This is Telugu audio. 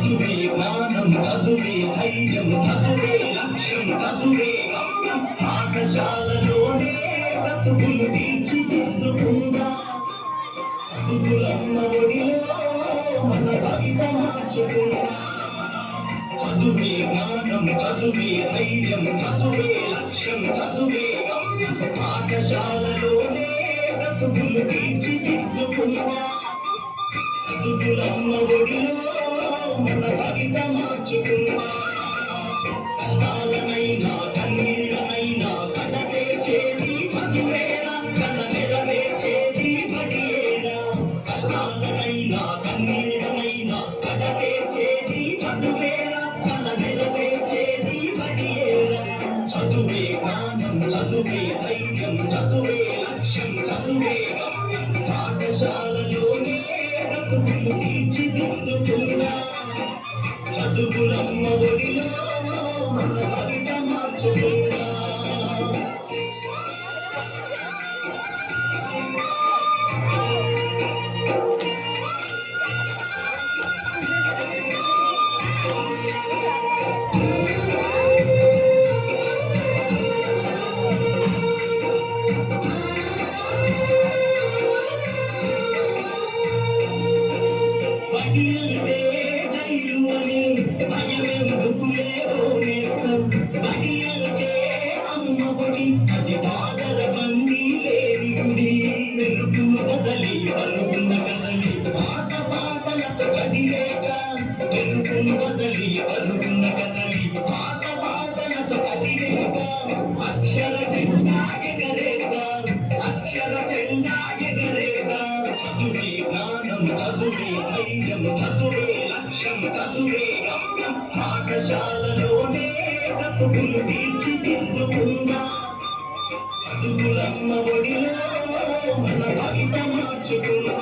చదువే జ్ఞానం చదువే ధైర్యం చదువే లక్ష్యం చదువే గమ్యం పాఠశాలలోనే బతుకులు తీర్చిదిద్దుకుందా చదువులమ్మ ఒడిలో మన భవిత మార్చుకుందా చదువే జ్ఞానం చదువే ధైర్యం చదువే లక్ష్యం చదువే గమ్యం పాఠశాలలోనే బతుకులు తీర్చిదిద్దుకుందా చదువులమ్మ ఒడిలో మన భవిత మార్చుకుందా కష్టాలనైనా కన్నీళ్ళనైనా కడపే చేతి చదువేనా కల నెరవేర్చేది బడియేనా కష్టాలనైనా కన్నీళ్ళనైనా కడపే చేతి చదువేనా కల నెరవేర్చేది బడియేనా చదువే జ్ఞానం చదువే ధైర్యం చదువే లక్ష్యం చదువే గమ్యం పాఠశాలలోనే బతుకులు తీర్చిదిద్దుకుందా చదువులమ్మ ఒడిలో మన భవిత మార్చుకుందా బడి అంటే జైలు అని భయమెందుకులే ఓనేసం బడి అంటే అమ్మ ఒడి అది బాధల బండి లేని గుడి వెలుగును వదలి పరుగున కదలి పాట పాటలతో చదివేక వెలుగును వదలి పరుగున కదలి పాట పాటలతో చదివేక అక్షర జెండా ఎగరేక అక్షర జెండా ఎగరేక చదువే జ్ఞానం చదువే ధైర్యం చదువే లక్ష్యం చదువే గమ్యం పాఠశాలలోనే బతుకులు తీర్చిదిద్దుకుందా చదువులమ్మ ఒడిలో మన భవిత మార్చుకుందా